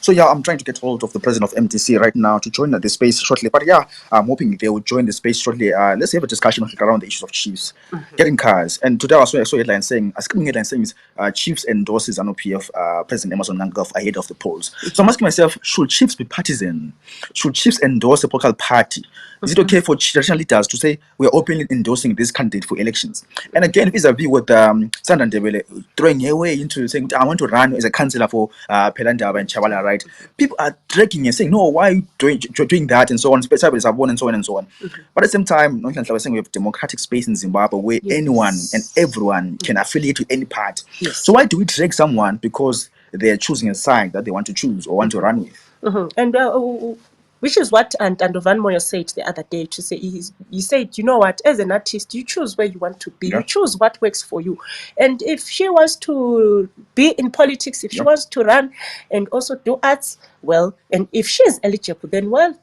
So yeah, I'm trying to get hold of the president of MTC right now to join the space shortly. But yeah, I'm hoping they will join the space shortly. Let's have a discussion around the issues of chiefs getting cars. And today I saw a headline saying, a screaming headline saying, chiefs endorses NOPF President Emerson Mnangagwa ahead of the polls. So I'm asking myself, should chiefs be partisan? Should chiefs endorse a political party? Is it okay for traditional leaders to say we're openly endorsing this candidate for elections? And again, vis-a-vis with Sandra Ndebele throwing away into saying, I want to run as a councillor for Pelandaba and Chavala, right? People are dragging and saying, no, why are you doing that and so on, and so on and so on and so on. But at the same time, I was saying we have democratic space in Zimbabwe where anyone and everyone can affiliate with any party. So why do we drag someone because they're choosing a side that they want to choose or want to run with? And which is what Van Moyo said the other day, to say he said, you know what, as an artist, you choose where you want to be. You choose what works for you. And if she wants to be in politics, if she wants to run and also do arts, well, and if she's eligible, then well.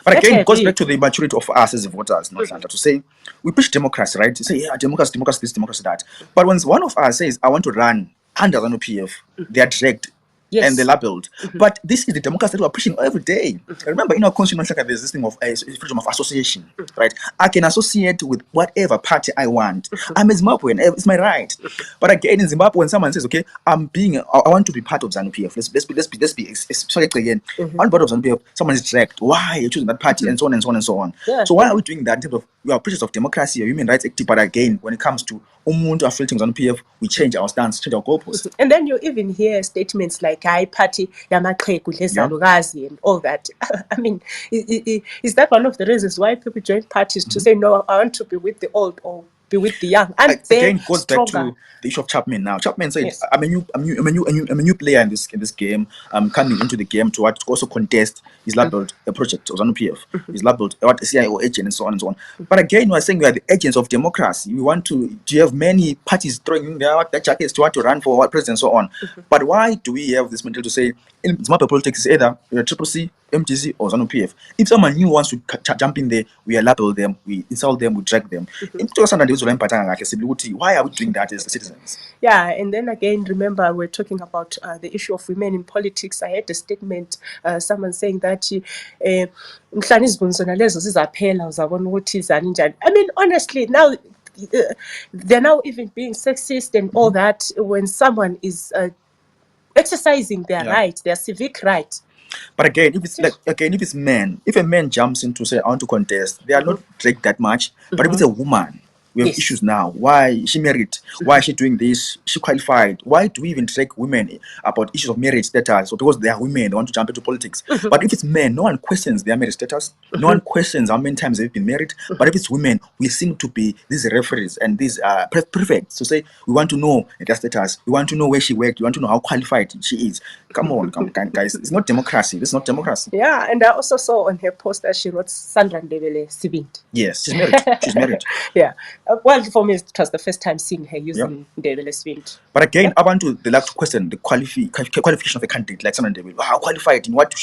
But again, it goes back to the maturity of us as voters, to say we push democracy, right? To say, yeah, democracy, this, democracy, that. But when one of us says, I want to run under the NOPF, they are dragged. And they're labeled. But this is the democracy that we're pushing every day. Remember, in our constitution, there's this thing of freedom of association, right? I can associate with whatever party I want. I'm a Zimbabwean, it's my right. But again, in Zimbabwe, when someone says, okay, I want to be part of ZANU-PF, let's be sorry again. I'm part of ZANU-PF, someone is dragged. Why are you choosing that party? And so on and so on and so on. So why are we doing that in terms of we are preachers of democracy or human rights active? But again, when it comes to umuntu affiliating ZANU-PF, we change our stance, change our goalposts. And then you even hear statements like "I party yamaqhegu lezalukazi" and all that. I mean, is that one of the reasons why people join parties to say, no, I want to be with the old or be with the young? And again, goes back to the issue of Chapman now. Chapman said, I'm a new player in this game. I'm coming into the game to also contest. He's labeled a project of ZANU-PF. He's labeled a CIO agent and so on and so on. But again, we're saying we are the agents of democracy. We want to. Do you have many parties throwing their jackets to want to run for what president and so on? But why do we have this mentality to say in Zimbabwe politics is either you're Triple C, MTC, or ZANU-PF? If someone new wants to jump in there, we label them, we insult them, we drag them. Why are we doing that as citizens? Yeah, and then again, remember, we're talking about the issue of women in politics. I heard a statement, someone saying that I mean, honestly, now they're now even being sexist and all that when someone is exercising their right, their civic right. But again, if it's men, if a man jumps into say I want to contest, they are not dragged that much. But if it's a woman, we have issues now. Why is she married? Why is she doing this? She qualified. Why do we even drag women about issues of marriage status? So because they are women, they want to jump into politics. But if it's men, no one questions their marriage status. No one questions how many times they've been married. But if it's women, we seem to be these referees and these prefects to say we want to know their status. We want to know where she worked. We want to know how qualified she is. Come on, guys. It's not democracy. This is not democracy. Yeah, and I also saw on her post that she wrote Sandra Ndebele Sibindi. Yes, she's married. She's married. Yeah. Well, for me, it was the first time seeing her using Ndebele Sibindi. But again, I want to like to question the qualification of a candidate like Sandra Ndebele. How qualified? In what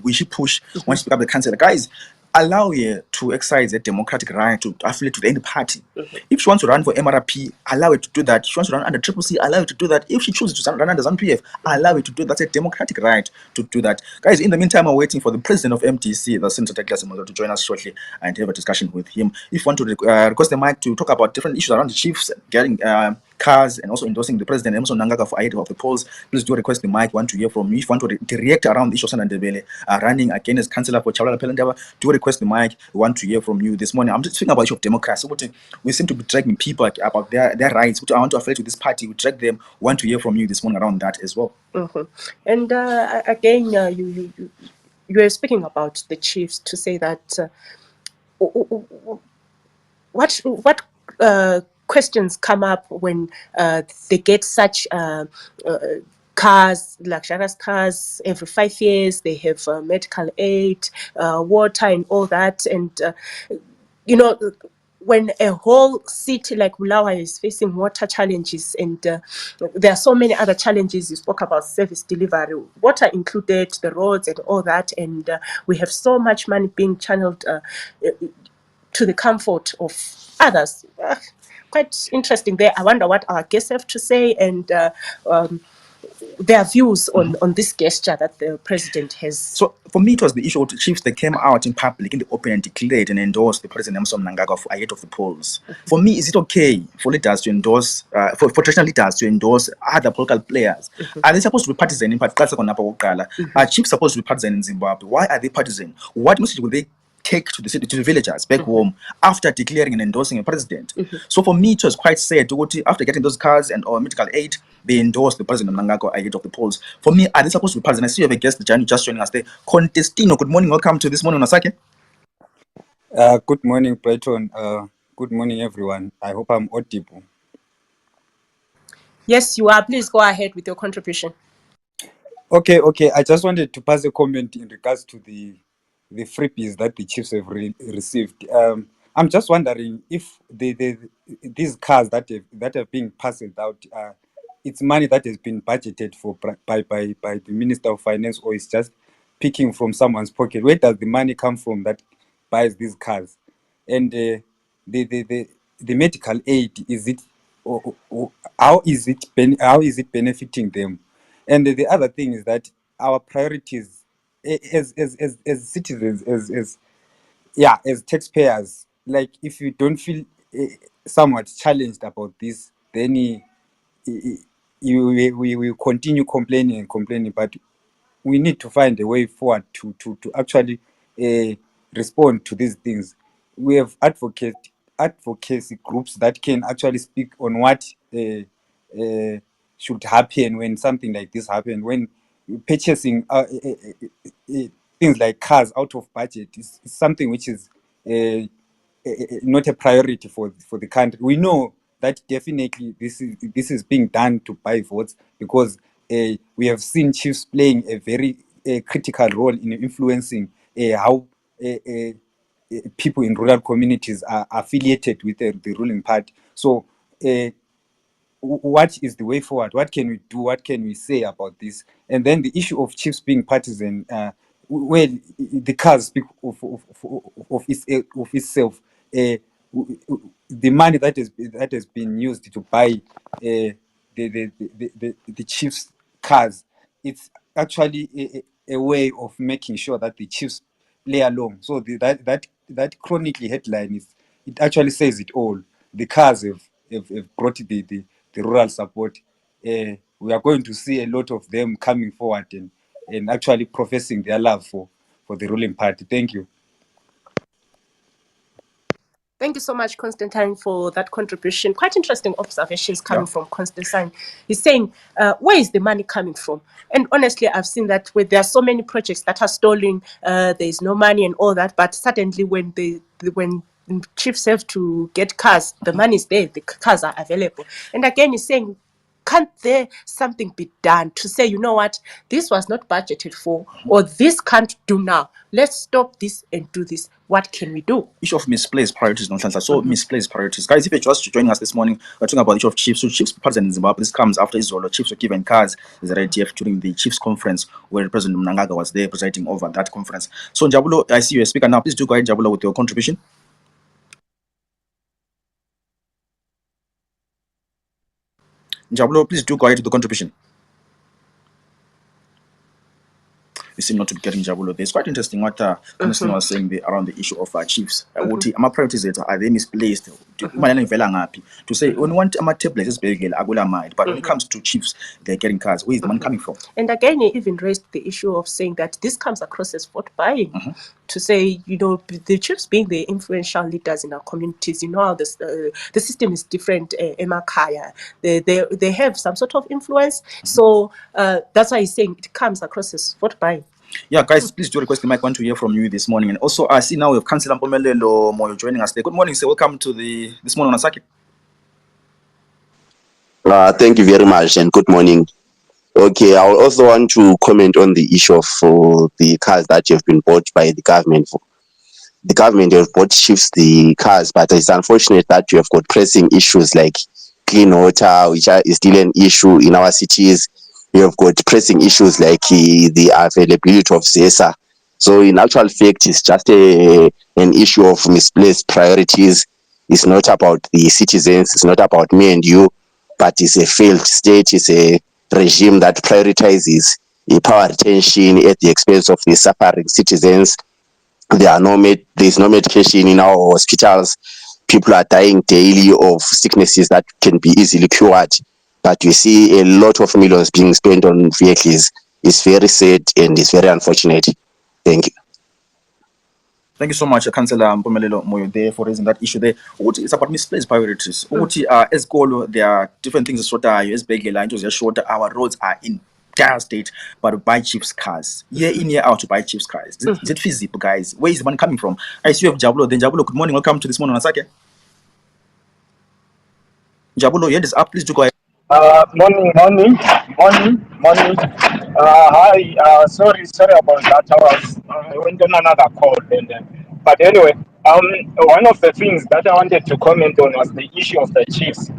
will she push once she becomes the councillor? Guys, allow her to exercise a democratic right to affiliate with any party. If she wants to run for MRP, allow her to do that. If she wants to run under Triple C, allow her to do that. If she chooses to run under ZANU-PF, allow her to do that. That's a democratic right to do that. Guys, in the meantime, we're waiting for the president of MTC, the Senator Douglas Mother, to join us shortly and have a discussion with him. If you want to request the mic to talk about different issues around the chiefs, getting cars and also endorsing the president Emerson Mnangagwa for ahead of the polls, please do request the mic. Want to hear from you. If you want to react around the issue of Sandra Ndebele running again as councillor for Chavala Pelandaba, do request the mic. We want to hear from you this morning. I'm just speaking about the issue of democracy. We seem to be dragging people about their rights. I want to affiliate with this party. We drag them. We want to hear from you this morning around that as well. And again, you were speaking about the chiefs to say that what questions come up when they get such cars, luxurious cars, every 5 years. They have medical aid, water, and all that. And you know, when a whole city like Bulawayo is facing water challenges, and there are so many other challenges. You spoke about service delivery, water included, the roads and all that, and we have so much money being channeled to the comfort of others. Quite interesting there. I wonder what our guests have to say, and their views on this gesture that the president has. So for me, it was the issue of the chiefs that came out in public, in the open, and declared and endorsed the President Emmerson Mnangagwa ahead of the polls. For me, is it okay for leaders to endorse, for traditional leaders to endorse other political players? Are they supposed to be partisan in particular? Are chiefs supposed to be partisan in Zimbabwe? Why are they partisan? What message will they take to the city, to the villagers back home after declaring and endorsing a president? So for me, it was quite sad to after getting those cars and or medical aid, they endorsed the President Mnangagwa ahead of the polls. For me, are they supposed to be partisan? I see you have a guest, Jani, just joining us there. Contestino, good morning. Welcome to This Morning on Asake. Good morning, Brighton. Good morning, everyone. I hope I'm audible. Yes, you are. Please go ahead with your contribution. Okay. I just wanted to pass a comment in regards to the freebies that the chiefs have received. I'm just wondering if these cars that have been passed out, it's money that has been budgeted for by the Minister of Finance, or it's just picking from someone's pocket. Where does the money come from that buys these cars? And the medical aid, is it how is it benefiting them? And the other thing is that our priorities as citizens, as taxpayers, like if you don't feel somewhat challenged about this, then we will continue complaining, but we need to find a way forward to actually respond to these things. We have advocacy groups that can actually speak on what should happen when something like this happens. When purchasing things like cars out of budget is something which is not a priority for the country. We know that definitely this is being done to buy votes, because we have seen chiefs playing a very critical role in influencing how people in rural communities are affiliated with the ruling party. So what is the way forward? What can we do? What can we say about this? And then the issue of chiefs being partisan, well, the cars speak of itself. The money that has been used to buy the chiefs' cars, it's actually a way of making sure that the chiefs play along. So that chronically headline it actually says it all. The cars have brought the rural support. We are going to see a lot of them coming forward and actually professing their love for the ruling party. Thank you. Thank you so much, Constantine, for that contribution. Quite interesting observations coming from Constantine. He's saying, where is the money coming from? And honestly, I've seen that where there are so many projects that are stolen, there is no money and all that. But suddenly, when chiefs have to get cars, the money is there, the cars are available. And again, he's saying, can't there something be done to say, you know what, this was not budgeted for, or this can't do now. Let's stop this and do this. What can we do? Issue of misplaced priorities, misplaced priorities. Guys, if you're just joining us this morning, we're talking about the issue of chiefs. So chiefs partisan in Zimbabwe. This comes after Israel. Chiefs were given cars as a IDF during the chiefs conference where President Mnangagwa was there presiding over that conference. So Njabulo, I see you're a speaker now. Please do go ahead, Njabulo, with your contribution. Njabulo, please do go ahead with the contribution. We seem not to be getting Njabulo. It's quite interesting what Constantine was saying around the issue of chiefs. My priorities are they misplaced? To say when you want tablets, it's very good, but when it comes to chiefs, they're getting cars. Where is the money coming from? And again, he even raised the issue of saying that this comes across as vote buying. To say, you know, the chiefs being the influential leaders in our communities, you know how the system is different. Emakaya, they have some sort of influence. So that's why he's saying it comes across as vote buying. Yeah, guys, please do request the mic. I want to hear from you this morning. And also, I see now we have Councillor Mpumelelo Moyo joining us there. Good morning, sir. Welcome to This Morning on Asake. Thank you very much and good morning. Okay, I also want to comment on the issue of the cars that have been bought by the government. The government have bought chiefs the cars, but it's unfortunate that you have got pressing issues like clean water, which is still an issue in our cities. You have got pressing issues like the availability of ZESA. So in actual fact, it's just an issue of misplaced priorities. It's not about the citizens. It's not about me and you, but it's a failed state. It's a regime that prioritizes power retention at the expense of the suffering citizens. There's no medication in our hospitals. People are dying daily of sicknesses that can be easily cured, but you see a lot of millions being spent on vehicles. It's very sad and it's very unfortunate. Thank you. Thank you so much, Councillor Mpumelelo Moyo, there for raising that issue there. It's about misplaced priorities. As Golo, there are different things shorter, as Begela, into shorter. Our roads are in dire state, but we buy chief's cars. Year in, year out to buy chief's cars. Is it feasible, guys? Where is the money coming from? I see you have Jabulo. Then Jabulo, good morning. Welcome to this morning, Nasake. Jabulo, your hand is up. Please do go ahead. Morning. Hi. Sorry about that. I went on another call, but anyway, one of the things that I wanted to comment on was the issue of the chiefs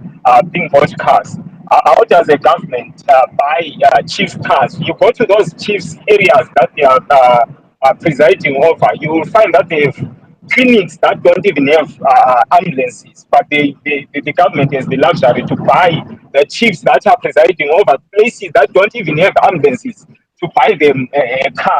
being bought cars. How does the government buy chief cars? You go to those chiefs areas that they are presiding over, you will find that they have clinics that don't even have ambulances, but the government has the luxury to buy the chiefs that are presiding over places that don't even have ambulances, to buy them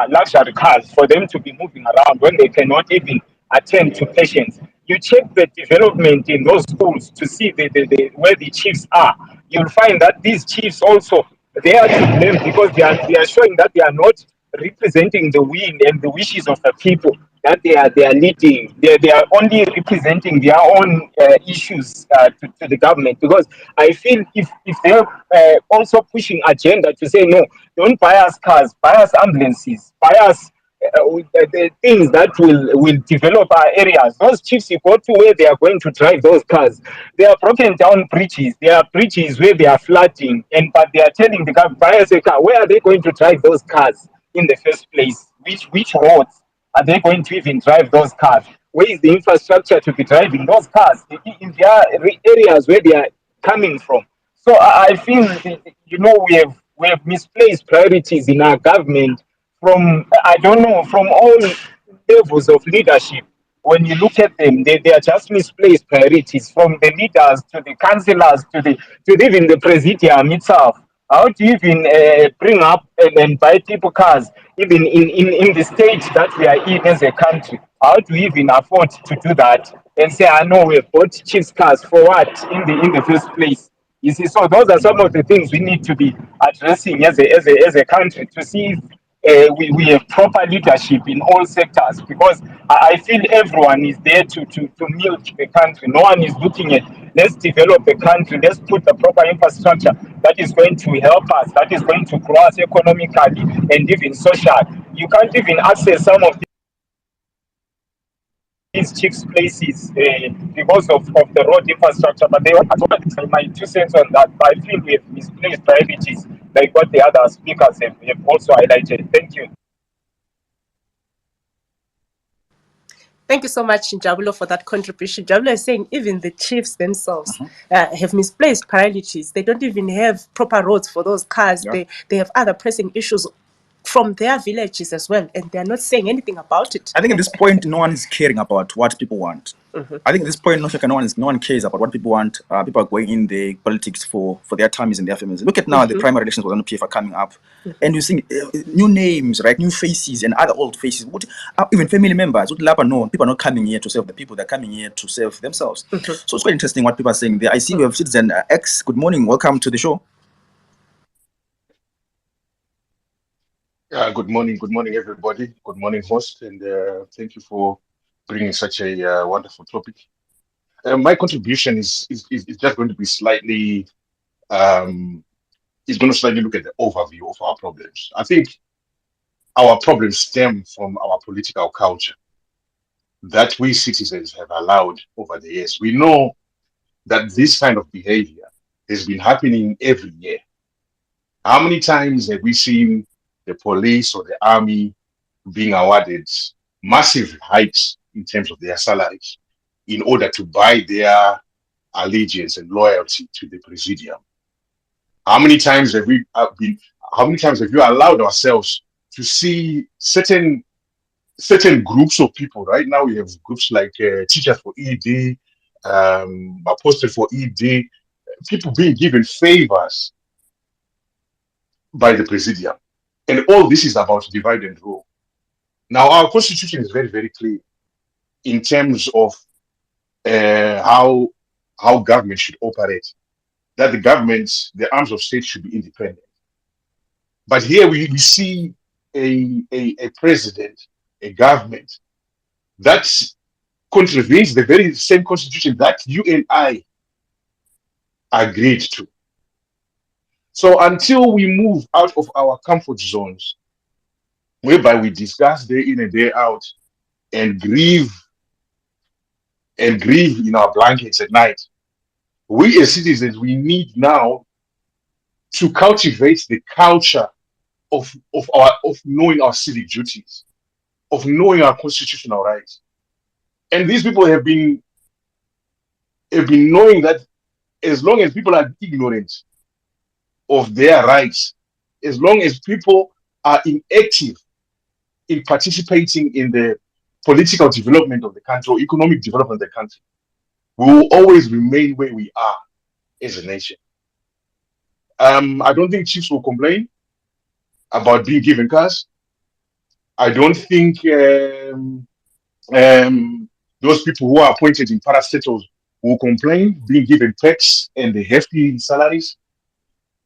luxury cars for them to be moving around when they cannot even attend to patients. You check the development in those schools to see where the chiefs are. You'll find that these chiefs also, they are to blame because they are showing that they are not representing the will and the wishes of the people that they are leading. They are only representing their own issues to the government, because I feel if they're also pushing agenda to say no, don't buy us cars, buy us ambulances, buy us the things that will develop our areas. Those chiefs, you go to where they are going to drive those cars, they are broken down bridges. There are bridges where they are flooding, but they are telling the government, buy us a car. Where are they going to drive those cars in the first place? Which roads are they going to even drive those cars? Where is the infrastructure to be driving those cars in their areas where they are coming from? So I feel, we have misplaced priorities in our government from, I don't know, from all levels of leadership. When you look at them, they are just misplaced priorities, from the leaders to the councillors to even the presidium itself. How do you even bring up and buy people cars, even in the state that we are in as a country? How do we even afford to do that and say, I know we've bought chief's cars for what in the first place? You see, so those are some of the things we need to be addressing as a country, to see if we have proper leadership in all sectors, because I feel everyone is there to milk the country. No one is looking at, let's develop the country, let's put the proper infrastructure that is going to help us, that is going to grow us economically and even social. You can't even access some of these chief places because of the road infrastructure. But they want my 2 cents on that. But I feel we have misplaced priorities, like what the other speakers have also highlighted. Thank you. Thank you so much, Jabulo, for that contribution. Jabulo is saying even the chiefs themselves have misplaced priorities. They don't even have proper roads for those cars. Yeah. They have other pressing issues from their villages as well, and they're not saying anything about it. I think at this point, no one is caring about what people want. I think at this point, no one cares about what people want. People are going in the politics for their families and their families. Look at now the primary elections with NPF are coming up, and you see new names, right? New faces and other old faces. Even family members. No, people are not coming here to serve the people; they're coming here to serve themselves. So it's quite interesting what people are saying there. I see we have Citizen X. Good morning. Welcome to the show. Good morning, everybody. Good morning, host, and thank you for bringing such a wonderful topic. My contribution is just going to be slightly, is going to slightly look at the overview of our problems. I think our problems stem from our political culture that we citizens have allowed over the years. We know that this kind of behavior has been happening every year. How many times have we seen the police or the army being awarded massive hikes in terms of their salaries in order to buy their allegiance and loyalty to the presidium? How many times have we how many times have you allowed ourselves to see certain groups of people? Right now we have groups like Teachers for ED, Posted for ED, people being given favors by the Presidium. And all this is about divide and rule. Now, our constitution is very, very clear in terms of how government should operate. That the government, the arms of state should be independent. But here we see a president, a government that contravenes the very same constitution that you and I agreed to. So until we move out of our comfort zones, whereby we discuss day in and day out and grieve in our blankets at night, we as citizens, we need now to cultivate the culture of knowing our civic duties, of knowing our constitutional rights. And these people have been knowing that as long as people are ignorant of their rights, as long as people are inactive in participating in the political development of the country or economic development of the country, we will always remain where we are as a nation. I don't think chiefs will complain about being given cars. I don't think those people who are appointed in parastatals will complain being given perks and the hefty salaries.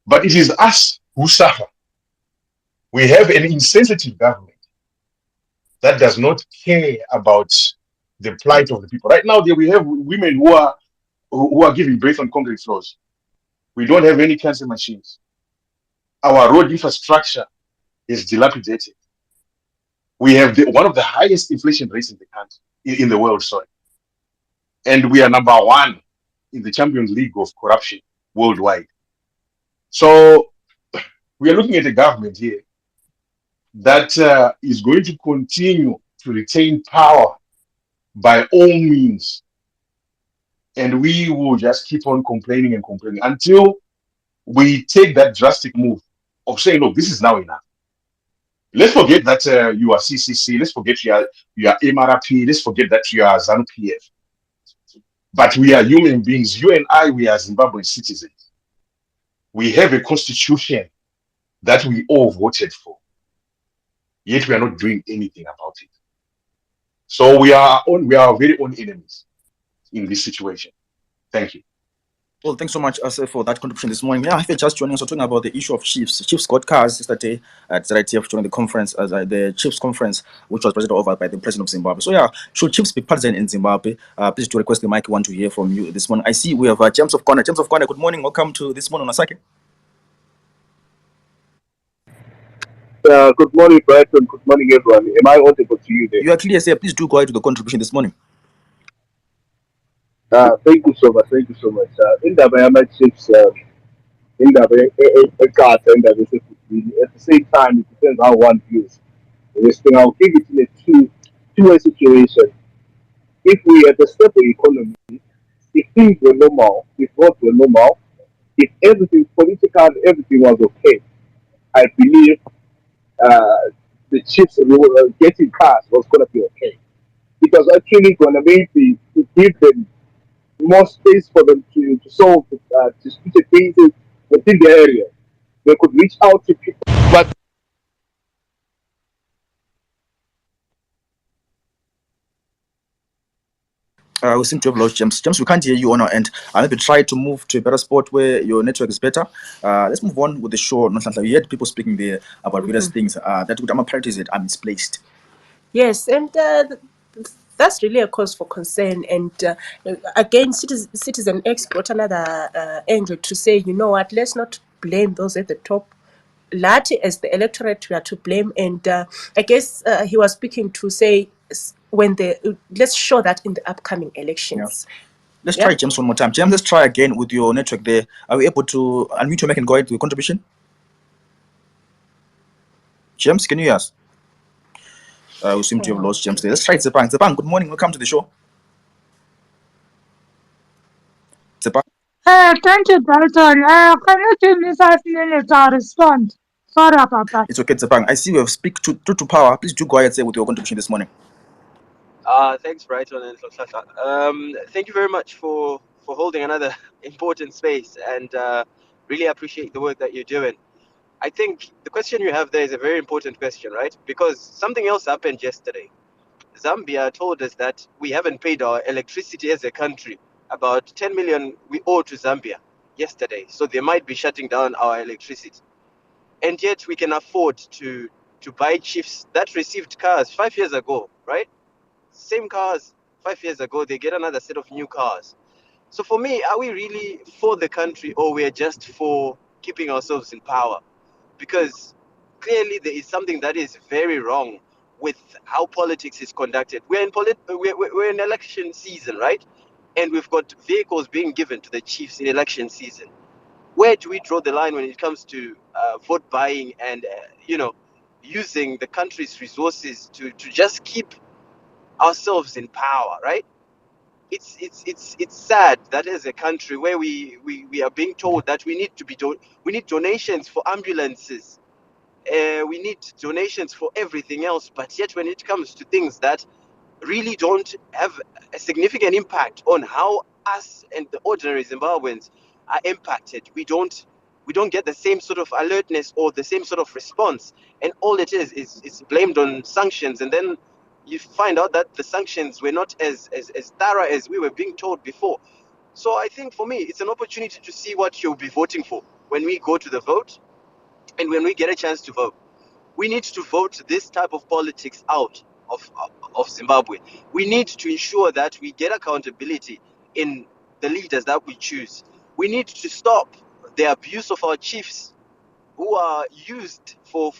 But it is us who suffer. We have an insensitive government that does not care about the plight of the people. Right now, there we have women who are giving birth on concrete floors. We don't have any cancer machines. Our road infrastructure is dilapidated. We have one of the highest inflation rates in the country, in the world, sorry. And we are number one in the Champions League of corruption worldwide. So we are looking at a government here that is going to continue to retain power by all means. And we will just keep on complaining and complaining until we take that drastic move of saying, look, this is now enough. Let's forget that you are CCC. Let's forget you are MRP. Let's forget that you are ZANU-PF. But we are human beings. You and I, we are Zimbabwean citizens. We have a constitution that we all voted for. Yet we are not doing anything about it. So we are our very own enemies in this situation. Thank you. Well, thanks so much, Asif, for that contribution this morning. Yeah, if you're just joining us, we're talking about the issue of chiefs. Chiefs got cars yesterday at ZITF during the conference, the Chiefs conference, which was presided over by the president of Zimbabwe. So, yeah, should chiefs be partisan in Zimbabwe? Please do request the mic. We want to hear from you this morning. I see we have James of Corner. James of Corner, good morning. Welcome to this morning on Asake. Good morning, Brighton. Good morning, everyone. Am I audible to you there? You are clear, sir. Please do go ahead to the contribution this morning. Thank you so much. Thank you so much. Indaba yama-chiefs, indaba ekhatha, indaba esefudile. At the same time, it depends how one views this thing. I'll give it in a two-way situation. If we had a stable economy, if things were normal, if roads were normal, if everything political, everything was okay, I believe the chiefs getting cars was going to be okay. It was actually going to maybe to give them more space for them to solve disputed cases within the area. They could reach out to people, but We seem to have lost James. James, we can't hear you on our end. Maybe try to move to a better spot where your network is better. Let's move on with the show. We had people speaking there about various things. That I'm a Partisan, I'm misplaced. Yes, and that's really a cause for concern. And again, Citizen X brought another angle to say, you know what, let's not blame those at the top. Lati, as the electorate, we are to blame. And I guess he was speaking to say, let's show that in the upcoming elections. Yeah. Let's try James one more time. James, let's try again with your network there. Are we able to unmute your mic and go ahead to the contribution? James, can you hear us? We seem to have lost James there. Let's try Zepang. Zepang, good morning. Welcome to the show. Zepang. Thank you, Dalton. Can you give me 5 minutes to respond? Sorry about that. It's okay, Zepang. I see we have speak to power. Please do go ahead say with your contribution this morning. Thanks, Brighton and Sasha. Thank you very much for holding another important space, and really appreciate the work that you're doing. I think the question you have there is a very important question, right? Because something else happened yesterday. Zambia told us that we haven't paid our electricity as a country. About 10 million we owe to Zambia yesterday. So they might be shutting down our electricity. And yet we can afford to buy chiefs that received cars 5 years ago, right? Same cars 5 years ago, they get another set of new cars. So for me, are we really for the country, or we're just for keeping ourselves in power? Because clearly there is something that is very wrong with how politics is conducted. We're in election season, right? And we've got vehicles being given to the chiefs in election season. Where do we draw the line when it comes to vote buying and using the country's resources to just keep ourselves in power, right? It's sad that as a country where we are being told that we need donations for ambulances, we need donations for everything else, but yet when it comes to things that really don't have a significant impact on how us and the ordinary Zimbabweans are impacted, we don't get the same sort of alertness or the same sort of response, and all it is blamed on sanctions, and then you find out that the sanctions were not as thorough as we were being told before. So I think for me it's an opportunity to see what you'll be voting for when we go to the vote, and when we get a chance to vote. We need to vote this type of politics out of Zimbabwe. We need to ensure that we get accountability in the leaders that we choose. We need to stop the abuse of our chiefs who are used for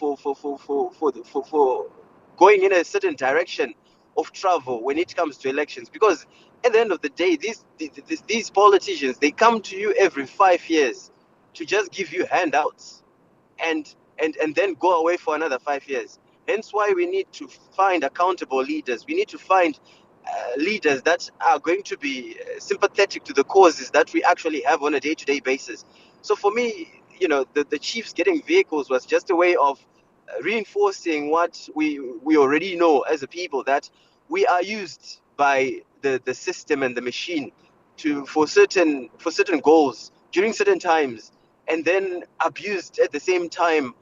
going in a certain direction of travel when it comes to elections. Because at the end of the day, these politicians, they come to you every 5 years to just give you handouts and then go away for another 5 years. Hence why we need to find accountable leaders. We need to find leaders that are going to be sympathetic to the causes that we actually have on a day-to-day basis. So for me, the chiefs getting vehicles was just a way of reinforcing what we already know as a people, that we are used by the system and the machine for certain goals during certain times, and then abused at the same time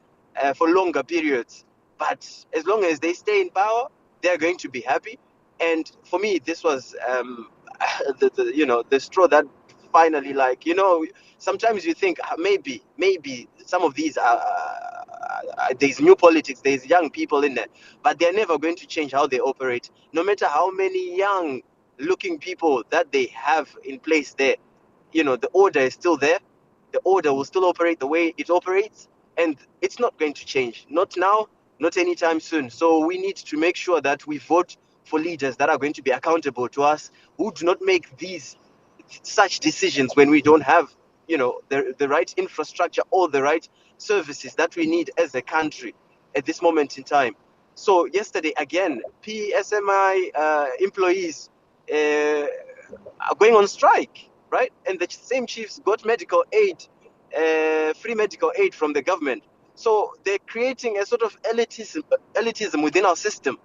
for longer periods. But as long as they stay in power, they're going to be happy. And for me, this was the straw that finally, sometimes you think maybe some of these there's new politics, there's young people in there, but they're never going to change how they operate. No matter how many young looking people that they have in place there, the order is still there. The order will still operate the way it operates, and it's not going to change. Not now, not anytime soon. So we need to make sure that we vote for leaders that are going to be accountable to us, who do not make such decisions when we don't have the right infrastructure or the right services that we need as a country at this moment in time. So yesterday again, PSMI employees are going on strike, right? And the same chiefs got medical aid, free medical aid from the government. So they're creating a sort of elitism within our system,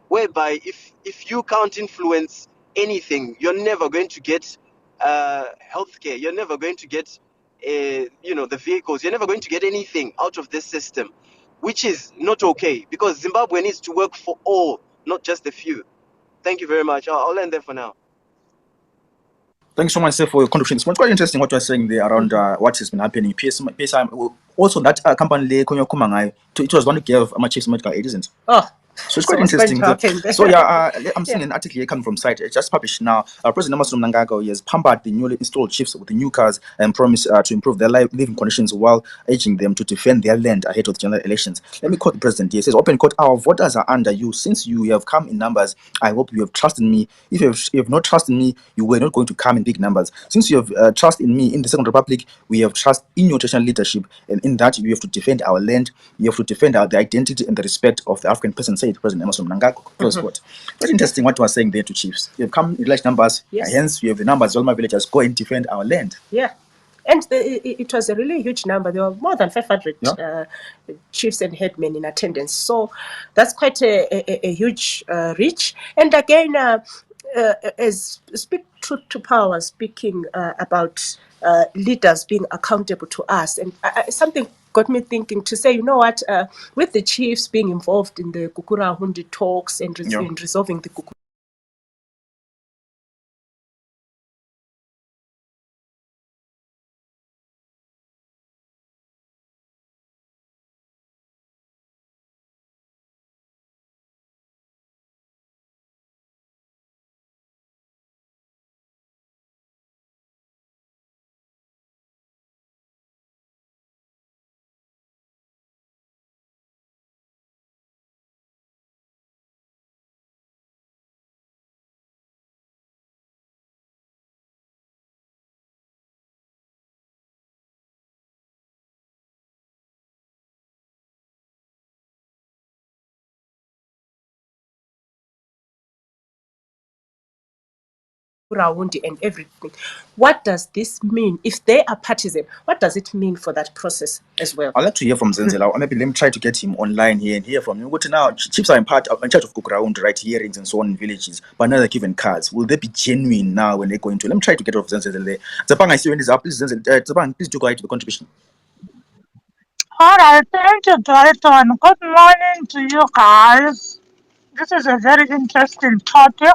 whereby if you can't influence anything, you're never going to get healthcare. You're never going to get the vehicles. You're never going to get anything out of this system, which is not okay, because Zimbabwe needs to work for all, not just a few. Thank you very much. I'll end there for now. Thanks so much, sir, for your contribution. It's quite interesting what you're saying there around what has been happening. PSI, also that company, it was one to give chiefs medical aid, isn't it? Oh. So it's quite interesting. So I'm seeing an article here coming from site. It's just published now. President Emerson Mnangagwa has pampered the newly installed chiefs with the new cars and promised to improve their living conditions while urging them to defend their land ahead of the general elections. Let me quote the president here. He says, "Open quote, our voters are under you. Since you have come in numbers, I hope you have trust in me. If you have not trust in me, you were not going to come in big numbers. Since you have trust in me in the Second Republic, we have trust in your traditional leadership, and in that you have to defend our land. You have to defend the identity and the respect of the African person," said President Emerson Mnangagwa. Close quote. Very interesting what you are saying there to chiefs. You have come in large numbers, yes. Hence you have the numbers. All my villagers go and defend our land. Yeah. And it was a really huge number. There were more than 500 chiefs and headmen in attendance. So that's quite a huge reach. And again, as speak Truth to Power was speaking about leaders being accountable to us, and something got me thinking to say, you know what, with the chiefs being involved in the Kukura Hundi talks and in resolving the Kukura Hundi and everything. What does this mean? If they are partisan, what does it mean for that process as well? I'd like to hear from Zenzela. Maybe let me try to get him online here and hear from him. But now, chiefs are in charge of Kukraund, right, hearings and so on in villages, but now they're given cards. Will they be genuine now when they go into? Let me try to get off Zenzela there. Zapang, I see you in this up. Please, Zapang, please do go ahead to the contribution. All right, thank you, Dalton. Good morning to you guys. This is a very interesting topic.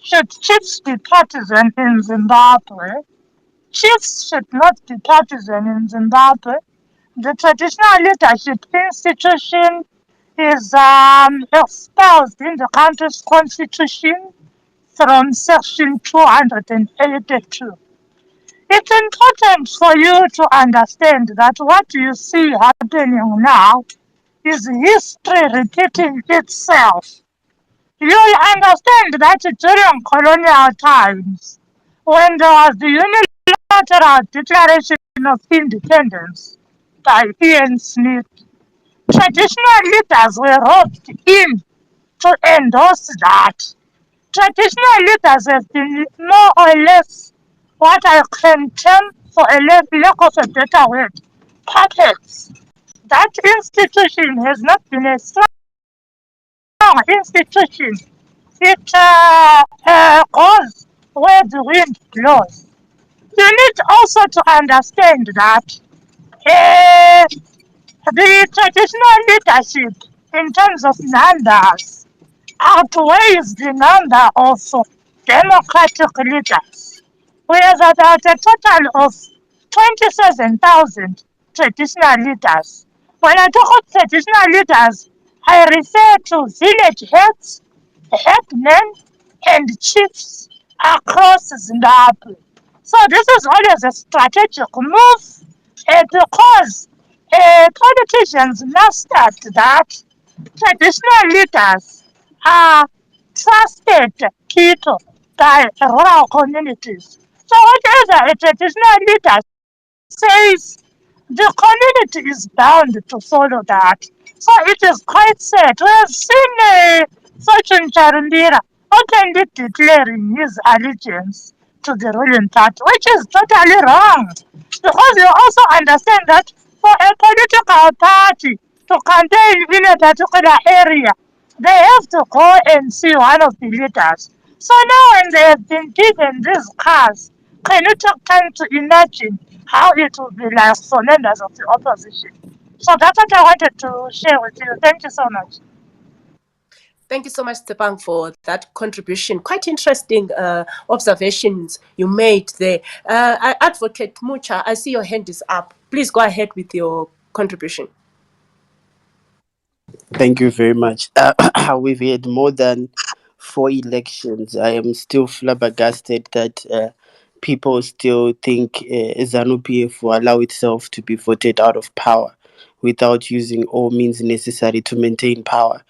Should chiefs be partisan in Zimbabwe? Chiefs should not be partisan in Zimbabwe. The traditional leadership institution is espoused in the country's constitution from section 282. It's important for you to understand that what you see happening now is history repeating itself. You understand that during colonial times, when there was the unilateral declaration of independence by Ian Smith, traditional leaders were roped in to endorse that. Traditional leaders have been more or less what I can term, for a lack of a better word, puppets. That institution has not been a strong institution. It goes where the wind blows. You need also to understand that uh, the traditional leadership in terms of numbers outweighs the number of democratic leaders. We have about a total of 27,000 traditional leaders. When I talk of traditional leaders, I refer to village heads, headmen, and chiefs across Zimbabwe. So this is always a strategic move because politicians mastered that traditional leaders are trusted people by rural communities. So whatever a traditional leader says, the community is bound to follow that. So it is quite sad. We have seen Fortune Charindira openly declaring his allegiance to the ruling party, which is totally wrong. Because you also understand that for a political party to campaign in a particular area, they have to go and see one of the leaders. So now when they have been given these cars, can you take time to imagine how it will be like for members of the opposition? So that's what I wanted to share with you. Thank you so much. Thank you so much, Stepang, for that contribution. Quite interesting observations you made there. Advocate Mucha, I see your hand is up. Please go ahead with your contribution. Thank you very much. We've had more than 4 elections. I am still flabbergasted that people still think ZANU PF will allow itself to be voted out of power without using all means necessary to maintain power.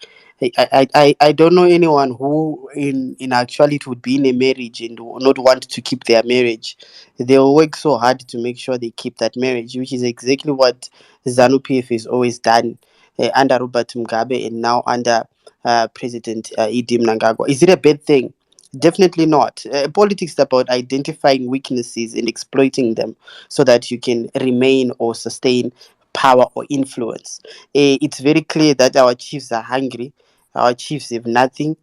I don't know anyone who in actuality would be in a marriage and would not want to keep their marriage. They'll work so hard to make sure they keep that marriage, which is exactly what ZANU PF has always done under Robert Mugabe and now under President Idi Mnangagwa. Is it a bad thing? Definitely not. Politics is about identifying weaknesses and exploiting them so that you can remain or sustain power or influence. It's very clear that our chiefs are hungry. Our chiefs have nothing.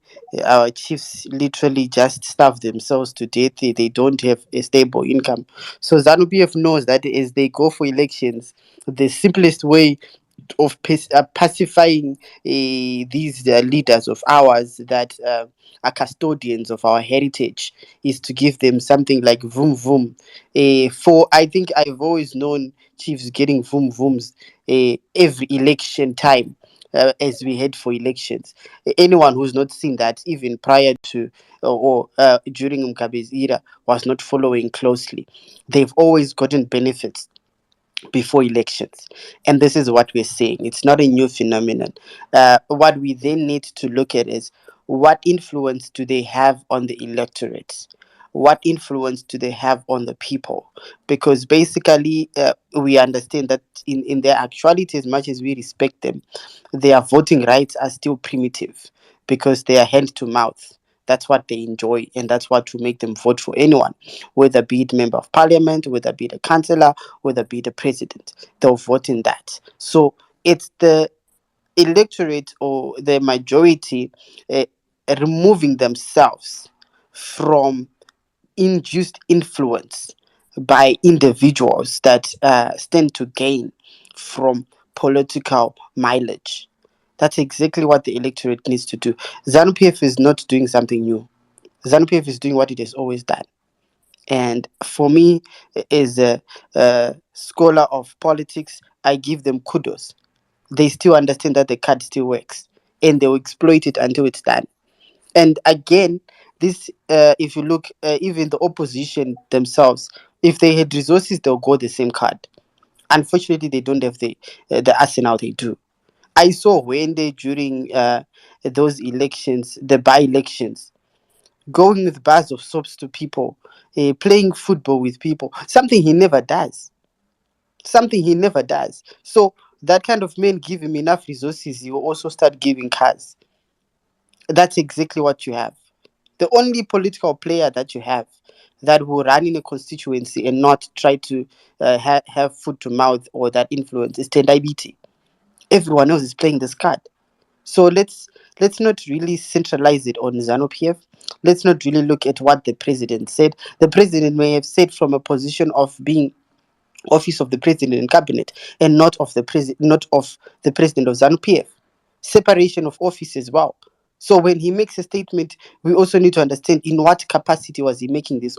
Our chiefs literally just starve themselves to death. They don't have a stable income. So ZANU PF knows that as they go for elections, the simplest way of pacifying these leaders of ours that are custodians of our heritage is to give them something like vroom vroom. For I think I've always known chiefs getting vroom vrooms every election time. As we head for elections, anyone who's not seen that even prior to or during Mugabe's era was not following closely. They've always gotten benefits before elections. And this is what we're saying. It's not a new phenomenon. What we then need to look at is what influence do they have on the electorate? What influence do they have on the people? Because basically, we understand that in their actuality, as much as we respect them, their voting rights are still primitive because they are hand to mouth. That's what they enjoy, and that's what will make them vote for anyone, whether be it member of parliament, whether be it a councillor, whether be the president. They'll vote in that. So it's the electorate or the majority uh, removing themselves from induced influence by individuals that stand to gain from political mileage. That's exactly what the electorate needs to do. ZANU PF is not doing something new. ZANU PF is doing what it has always done. And for me, as a scholar of politics, I give them kudos. They still understand that the card still works, and they will exploit it until it's done. And again, this, if you look, even the opposition themselves, if they had resources, they'll go the same card. Unfortunately, they don't have the arsenal they do. I saw when they during those elections, the by-elections, going with bars of soaps to people, playing football with people, something he never does. Something he never does. So that kind of man, give him enough resources, he will also start giving cars. That's exactly what you have. The only political player that you have that will run in a constituency and not try to have foot to mouth or that influence is Tendai Biti. Everyone else is playing this card. So let's not really centralize it on ZANU PF. Let's not really look at what the president said. The president may have said from a position of being office of the president and cabinet, and not of the president of ZANU PF. Separation of office as well. So when he makes a statement, we also need to understand in what capacity was he making this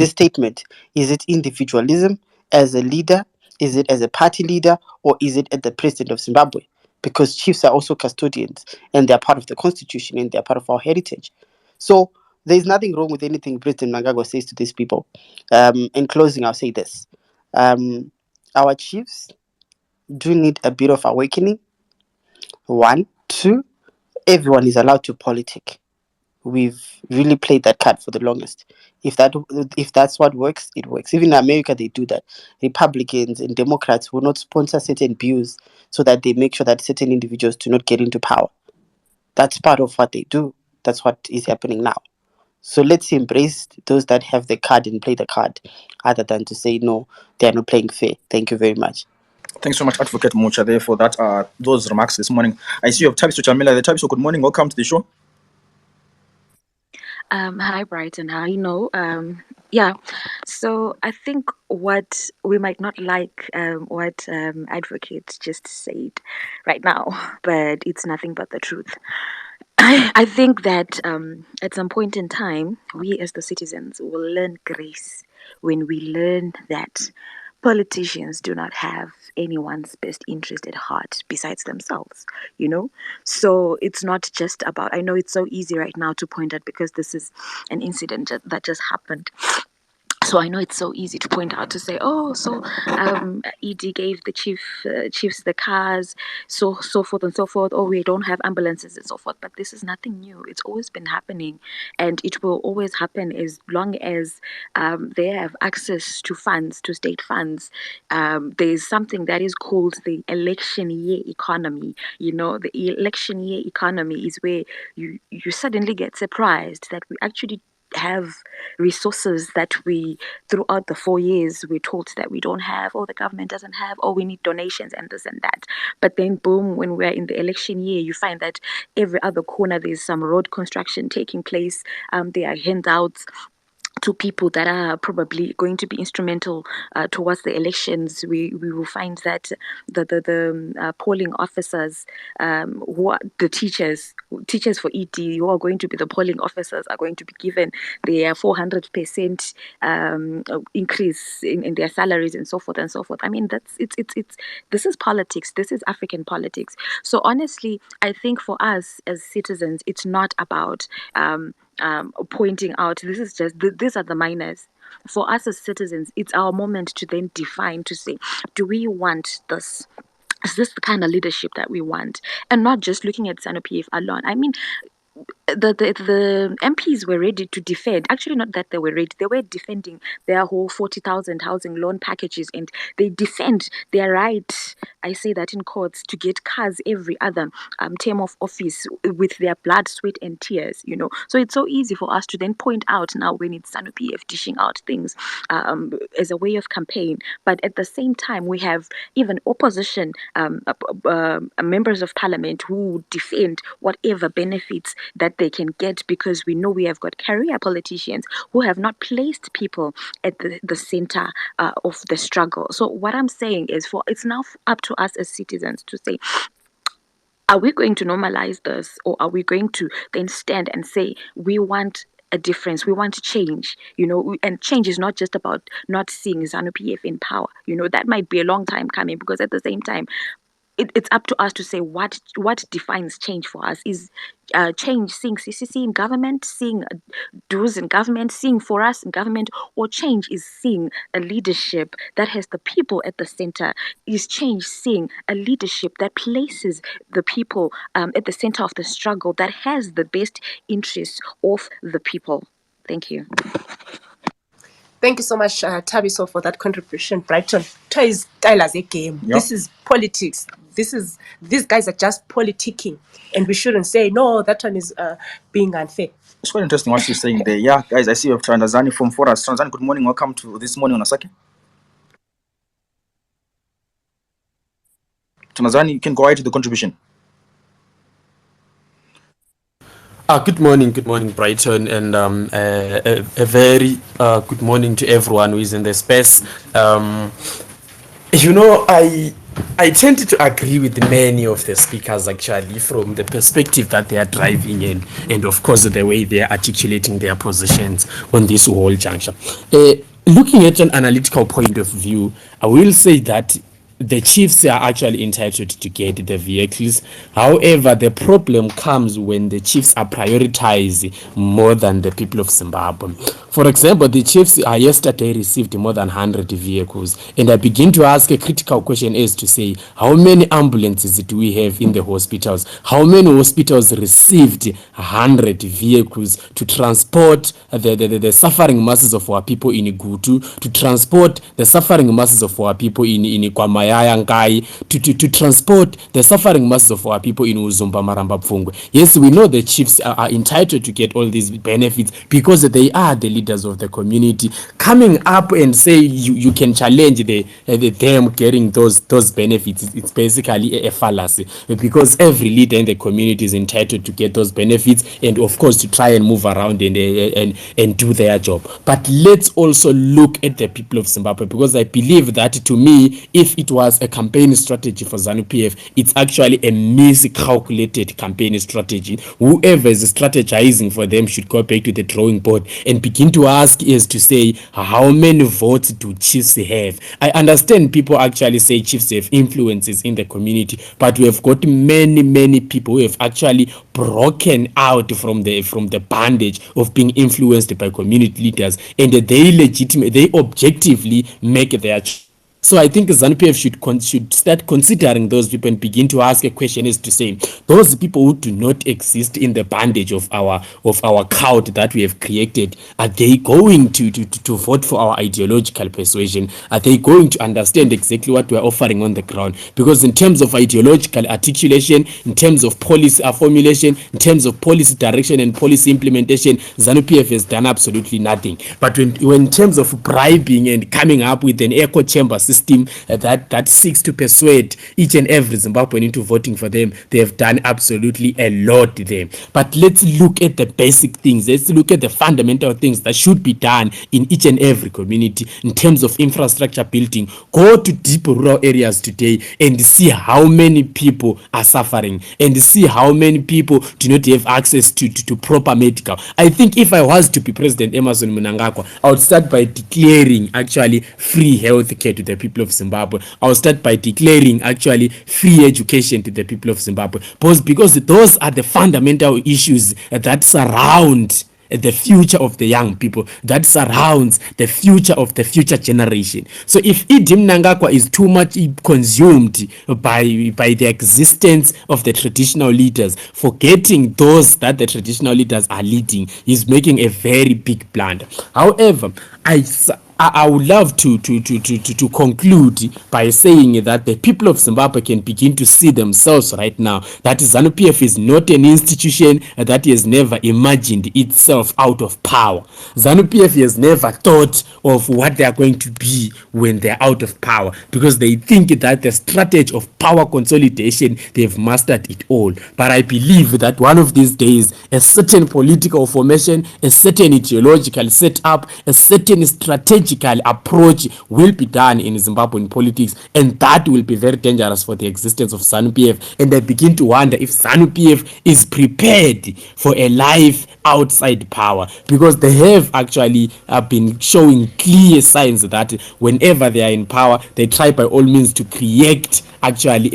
statement. Is it individualism as a leader? Is it as a party leader? Or is it as the president of Zimbabwe? Because chiefs are also custodians and they're part of the constitution and they're part of our heritage. So there's nothing wrong with anything President Mnangagwa says to these people. In closing, I'll say this. Um, our chiefs do need a bit of awakening. One, two, everyone is allowed to politic. We've really played that card for the longest. If that's what works, it works. Even in America, they do that. Republicans and Democrats will not sponsor certain bills so that they make sure that certain individuals do not get into power. That's part of what they do. That's what is happening now. So let's embrace those that have the card and play the card, other than to say no, they are not playing fair. Thank you very much. Thanks so much, Advocate Mucha, there for that those remarks this morning. I see you have Tabiso Jamila. The Tabiso, good morning. Welcome to the show. Hi, Brighton. How you know? Yeah. So I think what we might not like, what Advocate just said right now, but it's nothing but the truth. I think that at some point in time, we as the citizens will learn grace when we learn that politicians do not have anyone's best interest at heart besides themselves, you know? So it's not just about, I know it's so easy right now to point at because this is an incident that just happened. So I know it's so easy to point out to say, oh, so ED gave the chiefs the cars, so forth and so forth. Oh, we don't have ambulances and so forth. But this is nothing new. It's always been happening, and it will always happen as long as they have access to funds, to state funds. There's something that is called the election year economy. You know, the election year economy is where you suddenly get surprised that we actually have resources that we, throughout the 4 years, we're told that we don't have, or the government doesn't have, or we need donations and this and that. But then, boom, when we're in the election year, you find that every other corner there's some road construction taking place. There are handouts to people that are probably going to be instrumental towards the elections. We will find that the polling officers, who are the teachers for ED, who are going to be the polling officers, are going to be given their 400% increase in their salaries and so forth and so forth. I mean, it's this is politics. This is African politics. So honestly, I think for us as citizens, it's not about pointing out this is just these are the minors. For us as citizens, it's our moment to then define, to say, do we want this? Is this the kind of leadership that we want? And not just looking at ZANU-PF alone. I mean, the MPs were ready to defend. Actually, not that they were ready. They were defending their whole 40,000 housing loan packages, and they defend their right. I say that in courts, to get cars every other term of office with their blood, sweat, and tears. So it's so easy for us to then point out now when it's ZANU-PF dishing out things as a way of campaign. But at the same time, we have even opposition members of parliament who defend whatever benefits that they can get, because we know we have got career politicians who have not placed people at the center of the struggle. So what I'm saying is, it's now up to us as citizens to say, are we going to normalize this, or are we going to then stand and say we want a difference, we want to change, and change is not just about not seeing ZANU-PF in power. That might be a long time coming, because at the same time, it's up to us to say what defines change for us. Is change seeing CCC in government, seeing dues in government, seeing for us in government, or change is seeing a leadership that has the people at the center? Is change seeing a leadership that places the people at the center of the struggle, that has the best interests of the people? Thank you. Thank you so much, Tabiso, for that contribution. Brighton, is Tyler's a game. Yep. This is politics. These guys are just politicking, and we shouldn't say no. That one is being unfair. It's quite interesting what she's saying there. Yeah, guys, I see you have Tranzani from Forest. Tranzani, good morning. Welcome to This Morning on Asake. Tranzani, you can go ahead to the contribution. Good morning, Brighton, and a very good morning to everyone who is in the space. I tend to agree with many of the speakers, actually, from the perspective that they are driving in, and of course the way they are articulating their positions on this whole juncture. Looking at an analytical point of view, I will say that the chiefs are actually entitled to get the vehicles. However, the problem comes when the chiefs are prioritized more than the people of Zimbabwe. For example, the chiefs yesterday received more than 100 vehicles, and I begin to ask a critical question as to say, how many ambulances do we have in the hospitals? How many hospitals received 100 vehicles to transport the suffering masses of our people in Gutu, to transport the suffering masses of our people in Kwamaya, to transport the suffering masses of our people in Uzumba, Maramba, Pfungwe? Yes, we know the chiefs are entitled to get all these benefits because they are the leaders of the community. Coming up and say you can challenge them getting those benefits, it's basically a fallacy, because every leader in the community is entitled to get those benefits, and of course to try and move around and do their job. But let's also look at the people of Zimbabwe, because I believe that, to me, if it was a campaign strategy for ZANU-PF, it's actually a miscalculated campaign strategy. Whoever is strategizing for them should go back to the drawing board and begin to ask is to say, how many votes do chiefs have? I understand people actually say chiefs have influences in the community, but we have got many people who have actually broken out from the bondage of being influenced by community leaders, and they objectively make their So I think ZANU-PF should start considering those people and begin to ask a question as to say, those people who do not exist in the bandage of our cult that we have created, are they going to vote for our ideological persuasion? Are they going to understand exactly what we are offering on the ground? Because in terms of ideological articulation, in terms of policy formulation, in terms of policy direction and policy implementation, ZANU-PF has done absolutely nothing. But when in terms of bribing and coming up with an echo chamber system that seeks to persuade each and every Zimbabwean into voting for them, they have done absolutely a lot there. But let's look at the basic things. Let's look at the fundamental things that should be done in each and every community in terms of infrastructure building. Go to deep rural areas today and see how many people are suffering and see how many people do not have access to proper medical. I think if I was to be President Emerson Mnangagwa, I would start by declaring actually free health care to the people of Zimbabwe. I would start by declaring actually free education to the people of Zimbabwe, because those are the fundamental issues that surround the future of the young people, that surrounds the future of the future generation. So if Idim Nangakwa is too much consumed by the existence of the traditional leaders, forgetting those that the traditional leaders are leading, he's making a very big blunder. However, I would love to conclude by saying that the people of Zimbabwe can begin to see themselves right now that ZANU-PF is not an institution that has never imagined itself out of power. ZANU-PF has never thought of what they are going to be when they are out of power, because they think that the strategy of power consolidation, they've mastered it all. But I believe that one of these days, a certain political formation, a certain ideological setup, a certain strategic approach will be done in Zimbabwean politics, and that will be very dangerous for the existence of ZANU-PF. And I begin to wonder if ZANU-PF is prepared for a life outside power, because they have actually been showing clear signs that whenever they are in power, they try by all means to create actually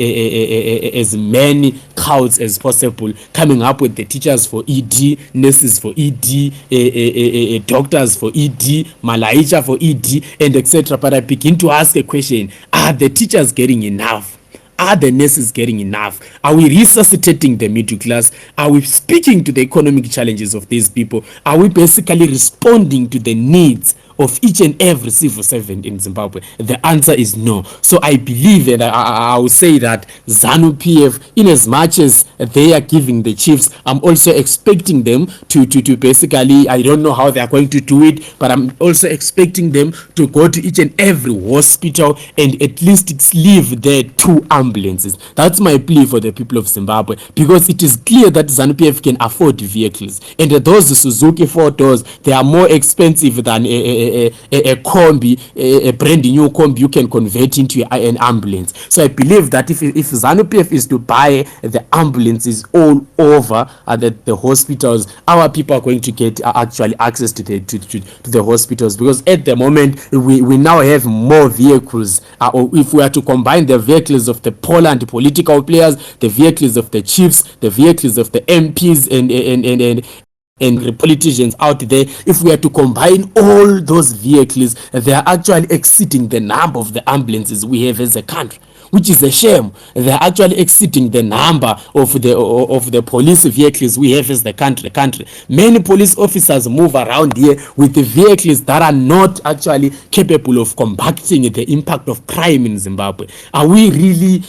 as many cults as possible, coming up with the teachers for ED, nurses for ED, doctors for ED, Malaicha for ED, and etc. But I begin to ask a question: are the teachers getting enough? Are the nurses getting enough? Are we resuscitating the middle class? Are we speaking to the economic challenges of these people? Are we basically responding to the needs of each and every civil servant in Zimbabwe? The answer is no. So I believe that I will say that ZANU-PF, in as much as they are giving the chiefs, I'm also expecting them to basically, I don't know how they are going to do it, but I'm also expecting them to go to each and every hospital and at least leave there 2 ambulances. That's my plea for the people of Zimbabwe, because it is clear that ZANU-PF can afford vehicles, and those Suzuki 4-doors, they are more expensive than a combi, a brand new combi you can convert into an ambulance. So I believe that if ZANU-PF is to buy the ambulances all over the hospitals, our people are going to get actually access to the hospitals, because at the moment we now have more vehicles. Or if we are to combine the vehicles of the Poland political players, the vehicles of the chiefs, the vehicles of the MPs and the politicians out there, if we are to combine all those vehicles, they are actually exceeding the number of the ambulances we have as a country, which is a shame. They are actually exceeding the number of the police vehicles we have as the country. Many police officers move around here with the vehicles that are not actually capable of combating the impact of crime in Zimbabwe. Are we really,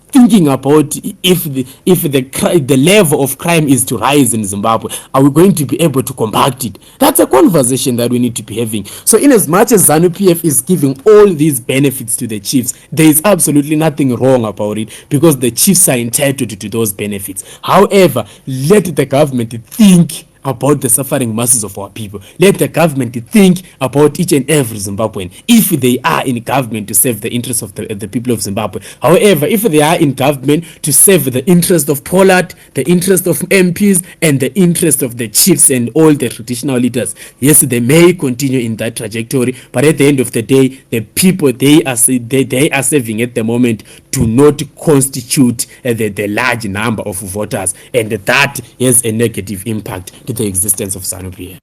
thinking about if the level of crime is to rise in Zimbabwe, are we going to be able to combat it? That's a conversation that we need to be having. So in as much as ZANU-PF is giving all these benefits to the chiefs, there is absolutely nothing wrong about it, because the chiefs are entitled to those benefits. However, let the government think about the suffering masses of our people. Let the government think about each and every Zimbabwean, if they are in government to serve the interests of the people of Zimbabwe. However, if they are in government to serve the interest of Poland, the interest of MPs, and the interest of the chiefs and all the traditional leaders, yes, they may continue in that trajectory, but at the end of the day, the people they are serving at the moment do not constitute the large number of voters, and that has a negative impact to the existence of ZANU-PF.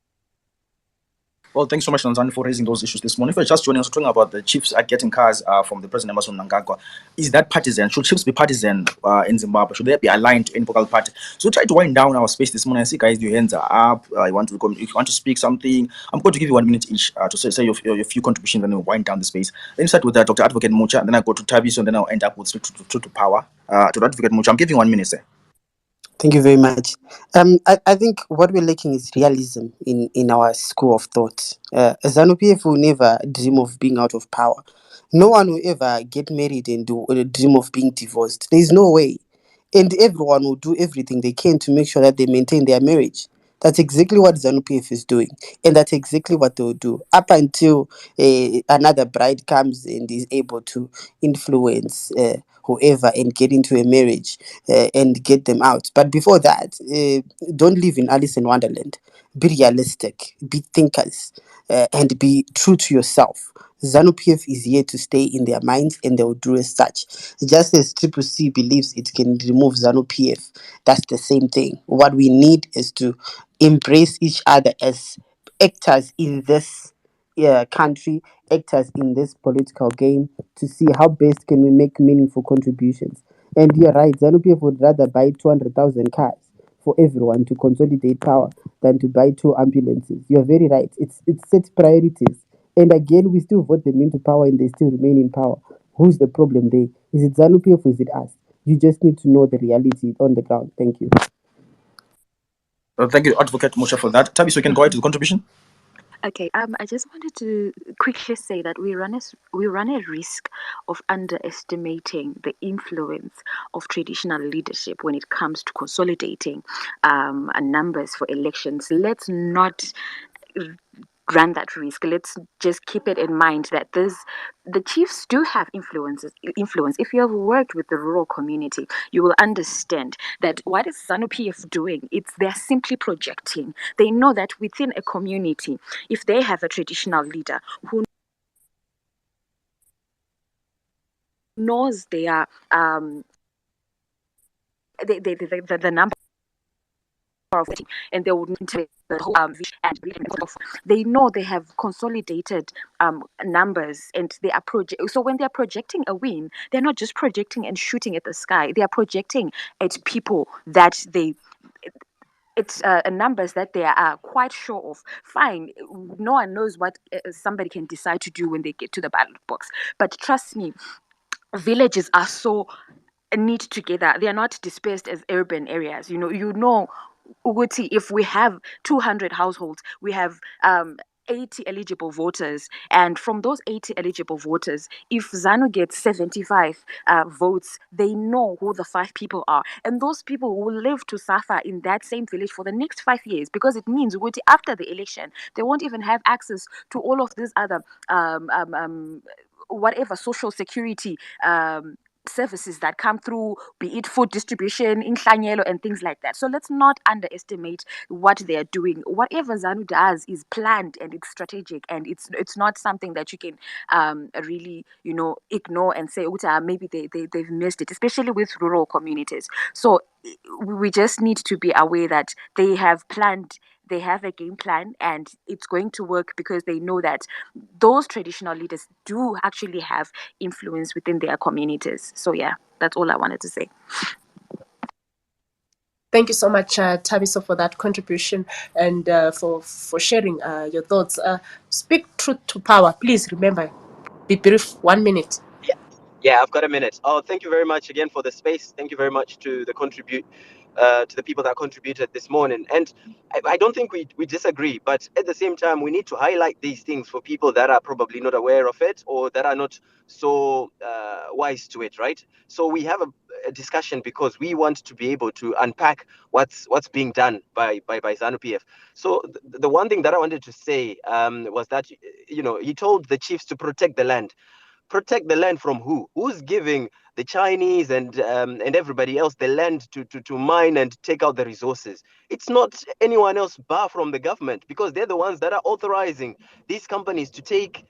Well, thanks so much, Nanzani, for raising those issues this morning. If you're just joining us, we're talking about the chiefs are getting cars from the President Emmerson Mnangagwa. Is that partisan? Should chiefs be partisan in Zimbabwe? Should they be aligned to any political party? So try to wind down our space this morning. I see, guys, your hands are up. You want to if you want to speak something, I'm going to give you 1 minute each to say your few contributions, and then we'll wind down the space. Let me start with Dr. Advocate Mucha, and then I go to Tabiso, and then I'll end up with Truth to Power. To Advocate Mucha, I'm giving 1 minute, sir. Thank you very much. I think what we're lacking is realism in our school of thought. ZANU PF will never dream of being out of power. No one will ever get married and dream of being divorced. There is no way. And everyone will do everything they can to make sure that they maintain their marriage. That's exactly what ZANU PF is doing. And that's exactly what they'll do up until another bride comes and is able to influence whoever and get into a marriage and get them out. But before that, don't live in Alice in Wonderland. Be realistic, be thinkers, and be true to yourself. ZANU PF is here to stay in their minds and they will do as such. Just as Triple C believes it can remove ZANU PF, that's the same thing. What we need is to embrace each other as actors in this country, actors in this political game, to see how best can we make meaningful contributions. And you're right, ZANU PF would rather buy 200,000 cars for everyone to consolidate power than to buy 2 ambulances. You're very right. It sets priorities. And again, we still vote them into power and they still remain in power. Who's the problem there? Is it ZANU PF or is it us? You just need to know the reality on the ground. Thank you. Thank you, Advocate Mucha, for that. Tabiso, you can go ahead to the contribution. Okay, I just wanted to quickly say that we run a risk of underestimating the influence of traditional leadership when it comes to consolidating numbers for elections. Let's not run that risk. Let's just keep it in mind that the chiefs do have influence. If you have worked with the rural community, you will understand that what is ZANU PF doing, they're simply projecting. They know that within a community, if they have a traditional leader who knows their the number of it, and they would integrate the whole and they know they have consolidated numbers and they are so when they're projecting a win, they're not just projecting and shooting at the sky, they are projecting at people that it's numbers that they are quite sure of. Fine, no one knows what somebody can decide to do when they get to the ballot box, but trust me, villages are so knit together. They are not dispersed as urban areas. Uguti, if we have 200 households, we have 80 eligible voters, and from those 80 eligible voters, if ZANU gets 75 votes, they know who the 5 people are, and those people will live to suffer in that same village for the next 5 years, because it means Uguti, after the election, they won't even have access to all of these other whatever social security services that come through, be it food distribution, inhlanyelo, and things like that. So let's not underestimate what they are doing. Whatever ZANU does is planned and it's strategic, and it's not something that you can really ignore and say, maybe they've missed it, especially with rural communities. So we just need to be aware that they have planned. They have a game plan and it's going to work because they know that those traditional leaders do actually have influence within their communities. So yeah, that's all I wanted to say. Thank you so much, Tabiso, for that contribution and for sharing your thoughts. Speak truth to power. Please remember, be brief, 1 minute. Yeah, I've got a minute. Oh, thank you very much again for the space. Thank you very much to the people that contributed this morning. And I don't think we disagree, but at the same time, we need to highlight these things for people that are probably not aware of it or that are not so wise to it, right? So we have a discussion because we want to be able to unpack what's being done by ZANU PF. So the one thing that I wanted to say was that, he told the chiefs to protect the land. Protect the land from who? Who's giving the Chinese and everybody else the land to mine and take out the resources? It's not anyone else bar from the government, because they're the ones that are authorizing these companies to take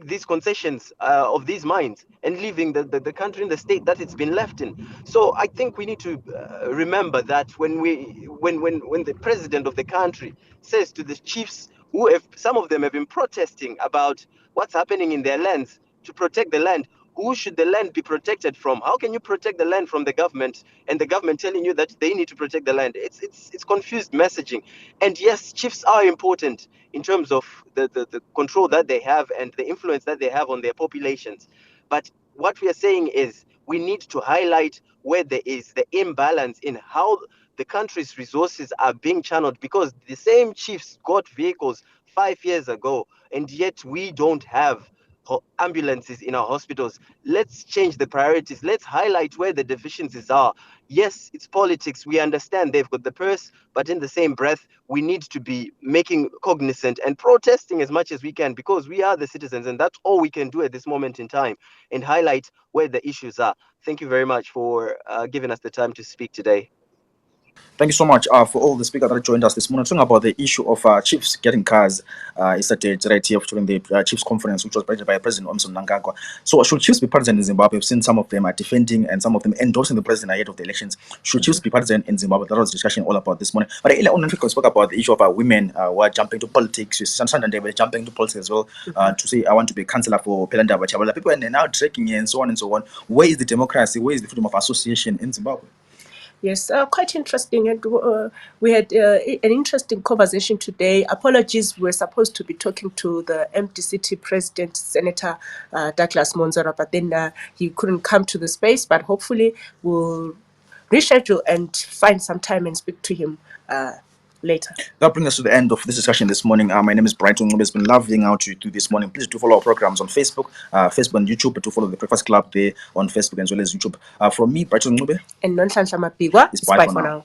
these concessions of these mines and leaving the country in the state that it's been left in. So I think we need to remember that when the president of the country says to the chiefs some of them have been protesting about what's happening in their lands to protect the land. Who should the land be protected from? How can you protect the land from the government and the government telling you that they need to protect the land? It's confused messaging. And yes, chiefs are important in terms of the control that they have and the influence that they have on their populations. But what we are saying is we need to highlight where there is the imbalance in how the country's resources are being channeled, because the same chiefs got vehicles 5 years ago, and yet we don't have ambulances in our hospitals. Let's change the priorities. Let's highlight where the deficiencies are. Yes, it's politics. We understand they've got the purse, but in the same breath, we need to be making cognizant and protesting as much as we can, because we are the citizens, and that's all we can do at this moment in time, and highlight where the issues are. Thank you very much for giving us the time to speak today. Thank you so much for all the speakers that joined us this morning. Talking about the issue of chiefs getting cars yesterday, right here during the chiefs conference, which was presented by President Emmerson Mnangagwa. So, should chiefs be partisan in Zimbabwe? We've seen some of them are defending and some of them endorsing the president ahead of the elections. Should chiefs be partisan in Zimbabwe? That was discussion all about this morning. But earlier on, we spoke about the issue of women who are jumping to politics. They were jumping to politics as well to say, I want to be a councillor for Pelanda Bachabala. People are now dragging and so on and so on. Where is the democracy? Where is the freedom of association in Zimbabwe? Yes, quite interesting. And we had an interesting conversation today. Apologies, we're supposed to be talking to the MDCT president, Senator Douglas Monzora, but then he couldn't come to the space. But hopefully we'll reschedule and find some time and speak to him later. That brings us to the end of this discussion this morning. My name is Brighton. It's been lovely hanging out with you this morning. Please do follow our programs on Facebook and YouTube. To follow the Breakfast Club there on Facebook as well as YouTube. From me, Brighton and Nonhlanhla Mapigwa. It's bye for now.